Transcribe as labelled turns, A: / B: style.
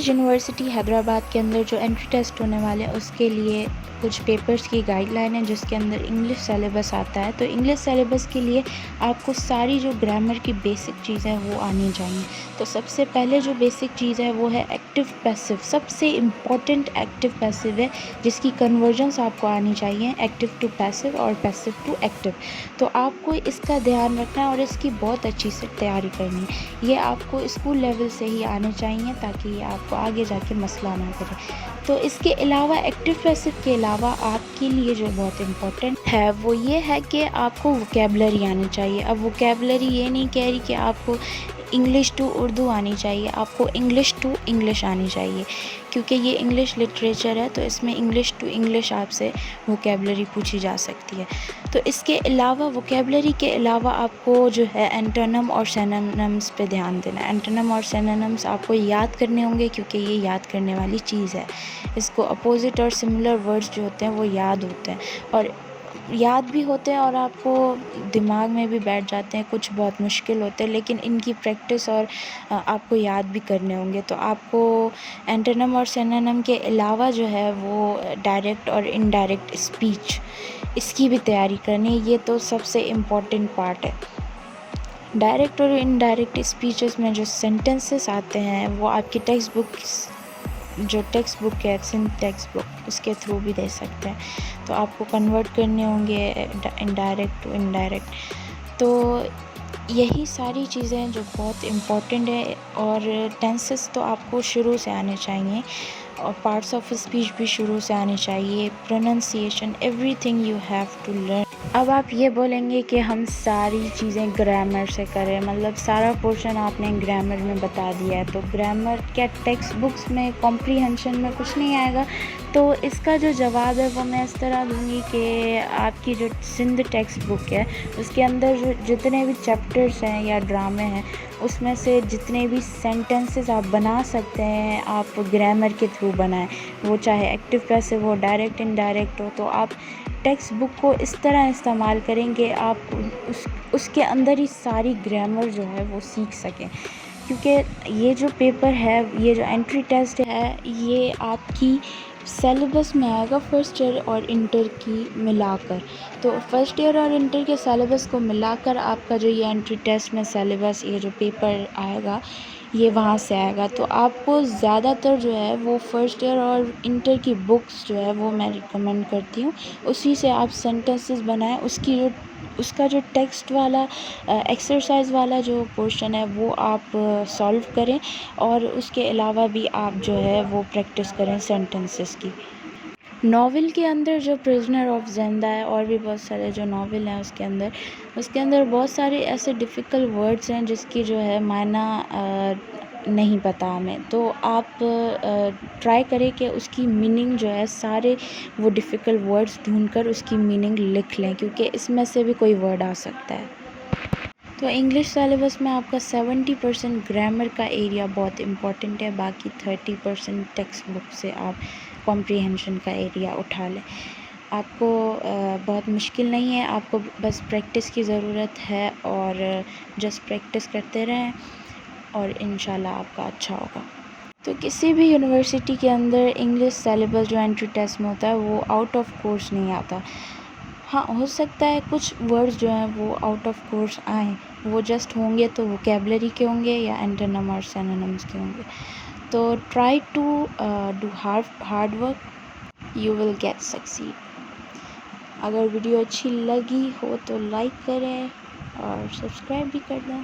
A: University Hyderabad کے اندر جو entry test ہونے والے ہیں اس کے لیے کچھ پیپرز کی گائیڈ لائن ہے جس کے اندر انگلش سیلیبس آتا ہے. تو انگلش سیلیبس کے لیے آپ کو ساری جو گرامر کی بیسک چیزیں وہ آنی چاہیے. تو سب سے پہلے جو بیسک چیز ہے وہ ہے ایکٹیو پیسو. سب سے امپورٹنٹ ایکٹیو پیسو ہے جس کی کنورژنس آپ کو آنی چاہیے ایکٹیو ٹو پیسو اور پیسو ٹو ایکٹیو. تو آپ کو اس کا دھیان رکھنا ہے اور اس کی بہت اچھی سے تیاری کرنی ہے. یہ آپ کو اسکول لیول سے ہی آنے چاہیے تاکہ یہ آپ کو آگے جا کے مسئلہ نہ کرے. تو اس کے علاوہ ایکٹیو پیسو کے علاوہ آپ کے لیے جو بہت امپورٹنٹ ہے وہ یہ ہے کہ آپ کو ووکیبلری آنی چاہیے. اب ووکیبلری یہ نہیں کہہ رہی کہ آپ کو انگلش ٹو اردو آنی چاہیے, آپ کو انگلش ٹو انگلش آنی چاہیے کیونکہ یہ انگلش لٹریچر ہے تو اس میں انگلش ٹو انگلش آپ سے ووکیبلری پوچھی جا سکتی ہے. تو اس کے علاوہ ووکیبلری کے علاوہ آپ کو جو ہے اینٹونم اور سینونمز پہ دھیان دینا ہے. اینٹونم اور سینونمز آپ کو یاد کرنے ہوں گے کیونکہ یہ یاد کرنے والی چیز ہے. اس کو اپوزٹ اور سملر ورڈز جو ہوتے ہیں وہ یاد ہوتے ہیں اور یاد بھی ہوتے ہیں اور آپ کو دماغ میں بھی بیٹھ جاتے ہیں. کچھ بہت مشکل ہوتے ہیں لیکن ان کی پریکٹس اور آپ کو یاد بھی کرنے ہوں گے. تو آپ کو اینٹونم اور سینونم کے علاوہ جو ہے وہ ڈائریکٹ اور انڈائریکٹ اسپیچ اس کی بھی تیاری کرنی ہے. یہ تو سب سے امپورٹنٹ پارٹ ہے. ڈائریکٹ اور انڈائریکٹ اسپیچز میں جو سینٹنسز آتے ہیں وہ آپ کی ٹیکسٹ بک جو ٹیکسٹ بک ہے سندھ ٹیکسٹ بک اس کے تھرو بھی دے سکتے ہیں. تو آپ کو کنورٹ کرنے ہوں گے انڈائریکٹ ٹو انڈائریکٹ. تو یہی ساری چیزیں جو بہت امپورٹنٹ ہے اور ٹینسز تو آپ کو شروع سے آنے چاہیے اور پارٹس آف اسپیچ بھی شروع سے آنے چاہیے. Pronunciation everything you have to learn. اب آپ یہ بولیں گے کہ ہم ساری چیزیں گرامر سے کریں, مطلب سارا پورشن آپ نے گرامر میں بتا دیا ہے تو گرامر کیا ٹیکسٹ بکس میں کمپریہنشن میں کچھ نہیں آئے گا؟ تو اس کا جو جواب ہے وہ میں اس طرح دوں گی کہ آپ کی جو سندھ ٹیکسٹ بک ہے اس کے اندر جو جتنے بھی چیپٹرس ہیں یا ڈرامے ہیں اس میں سے جتنے بھی سینٹنسز آپ بنا سکتے ہیں آپ گرامر کے تھرو بنائیں, وہ چاہے ایکٹیو پیسو ہو ڈائریکٹ انڈائریکٹ ہو. تو آپ ٹیکسٹ بک کو اس طرح استعمال کریں کہ آپ اس کے اندر ہی ساری گرامر جو ہے وہ سیکھ سکیں. کیونکہ یہ جو پیپر ہے یہ جو انٹری ٹیسٹ ہے یہ آپ کی سیلیبس میں آئے گا فرسٹ ایئر اور انٹر کی ملا کر. تو فرسٹ ایئر اور انٹر کے سیلیبس کو ملا کر آپ کا جو یہ انٹری ٹیسٹ میں سیلیبس یہ جو پیپر آئے گا یہ وہاں سے آئے گا. تو آپ کو زیادہ تر جو ہے وہ فرسٹ ایئر اور انٹر کی بکس جو ہے وہ میں ریکمینڈ کرتی ہوں. اسی سے آپ سینٹنسز بنائیں. اس کا جو ٹیکسٹ والا ایکسرسائز والا جو پورشن ہے وہ آپ سالو کریں اور اس کے علاوہ بھی آپ جو ہے وہ پریکٹس کریں سینٹنسز کی. ناول کے اندر جو پرزنر آف زندہ ہے اور بھی بہت سارے جو ناول ہیں اس کے اندر بہت سارے ایسے ڈیفیکلٹ ورڈز ہیں جس کی جو ہے معنی نہیں پتہ ہمیں. تو آپ ٹرائی کریں کہ اس کی میننگ جو ہے سارے وہ ڈیفیکلٹ ورڈز ڈھونڈ کر اس کی میننگ لکھ لیں کیونکہ اس میں سے بھی کوئی ورڈ آ سکتا ہے. تو انگلش سیلیبس میں آپ کا 70% گرامر کا ایریا بہت امپورٹنٹ ہے, باقی 30% ٹیکسٹ بک سے آپ کمپریہنشن کا ایریا اٹھا لیں. آپ کو بہت مشکل نہیں ہے, آپ کو بس پریکٹس کی ضرورت ہے اور جسٹ پریکٹس کرتے رہیں اور انشاءاللہ آپ کا اچھا ہوگا. تو کسی بھی یونیورسٹی کے اندر انگلش سیلیبس جو انٹری ٹیسٹ میں ہوتا ہے وہ آؤٹ آف کورس نہیں آتا. ہاں ہو سکتا ہے کچھ ورڈز جو ہیں وہ آؤٹ آف کورس آئیں, وہ جسٹ ہوں گے تو ووکیبلری کے ہوں گے یا اینٹونم اور سینونمز کے ہوں گے. تو try to do hard work, you will get succeed. اگر ویڈیو اچھی لگی ہو تو لائک کریں اور سبسکرائب بھی کر دیں.